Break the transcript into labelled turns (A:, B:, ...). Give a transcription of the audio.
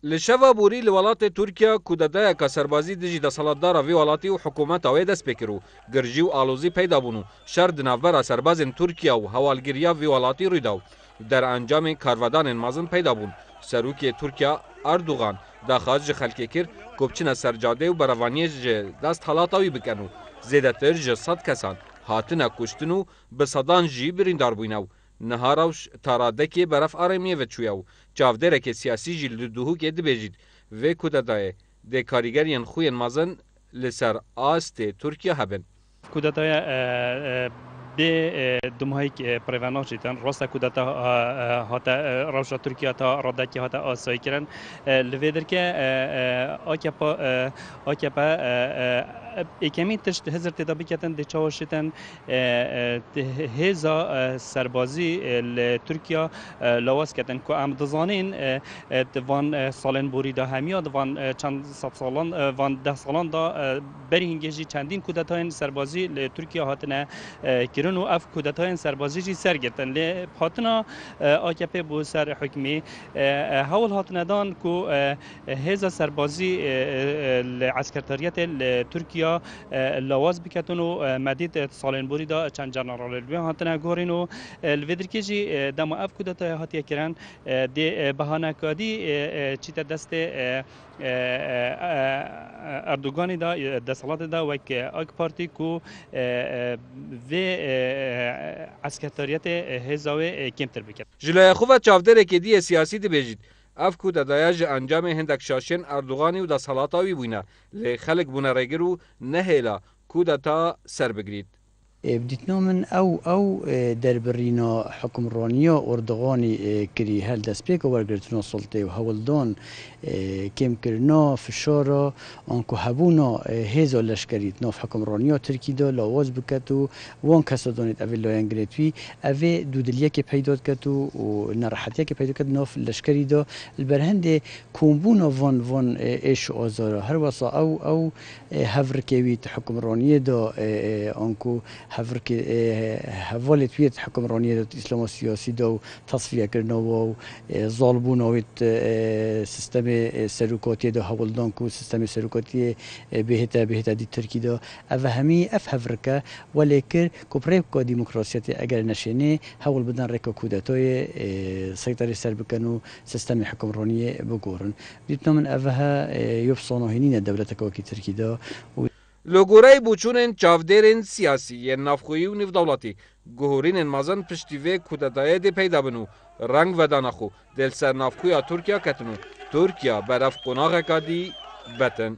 A: لشوا بوری لولات ترکیه کودتای که سربازی دیجی دا سالتدار وی ولاتی و حکومت اوی دست بکرو گرجی و آلوزی پیدا بونو شر دنافبر سربازن ترکیه و حوالگیریا وی ولاتی روی داو در انجام کارودان مازن پیدا بون سروکی ترکیه اردوغان دا خارج خلکی کر کوبچنا سرجاده و بروانی دست حالاتاوی بکنو زیدتر جسد کسان هاتنه کشتنو به صدان جی بریندار بوینو نهاروش تارادکی برف آرمیه و چویو چاودرک سیاسی جی لدوهو که دبیجید و کودتای ده کاریگریان خوین مازن لسر آست ترکیه هبن.
B: کودتای به دمایی که پروانه شدن راست کودتا هاتا روشا ترکیه تا رادکی هاتا آسایی کردن لودر که آکپا اکمی تشت هزار تدابی کردن دچار شدن هزار سربازی ترکیه لواس کردن که ام دزانین دوان سالن بوری دا همیا دوان چند صد سالان وان 10 سالان دا بری هنگیجی چندین کودتای سربازی ترکیه هاتنه کرن و اف کودتای سربازی جی سرگرتن لی هاتنا آکپی بو سر حکمی هول هاتنه دان که هزار سربازی عسکرتاریت ترکیه لواز بکتن و مدید سالن بوری دا چند جنرال الوی هاتنه گورین و الویدرکی جی دم اف کودتای هاتیه کرن دی بهانه کادی چیت دست اردوغانی دا دستالات دا وک آک پارتی کو و عسکرتاریت هزاوی کمتر بکرد.
A: جلوی خوب چاودره که دی سیاسی دی بیجید. اف کودتایج انجام هندک شاشن اردوغانی و دستالاتاوی بوینه لی خلق بونه ریگرو نهیلا کودتا سر بگرید.
C: بديتنا من او دربرينا حكم رانيا اردوغاني كري هل دسبيك ورقرتنا سلطه وهولدان كم كرنا فشارا انكو هبونا هزا لشكريتنا في حكم رانيا تركي دا لاواز بكتو وان كسادانت اوه لاين گريتوي اوه دودليه كي پیدا كتو و نراحتيه كي پیدا كتو ناف لشكري دا البرهند كومبونا وان ايش آزارا هر وصا او هفركيويت حكم رانيا دا انكو هفرك هفالت ويت حكمرانية الإسلام السياسي دو تصفية كرنا و ظالبونا ويت سيستم سروكاتي دو هولدان كو سيستم سروكاتي بهتا دي تركي دو أفهمي هفركا ولكن كوبريبكا ديمقراطية أجر نشيني هول بدن ريكا كوداتوي سيطرة سربكنو سيستم حكمرانية بقورن ديتنا من أفها يبصانو هنين الدولة كوكي تركي دو
A: لوگورای بوچونن چاودرین سیاسی ی نافخویی و نفدولتی گهورین مازن پشتیوه کودتای دی پیدا بنو رنگ و دانخو دل سر نافخویا ترکیه کتنو ترکیه برف قناغ کادی بتن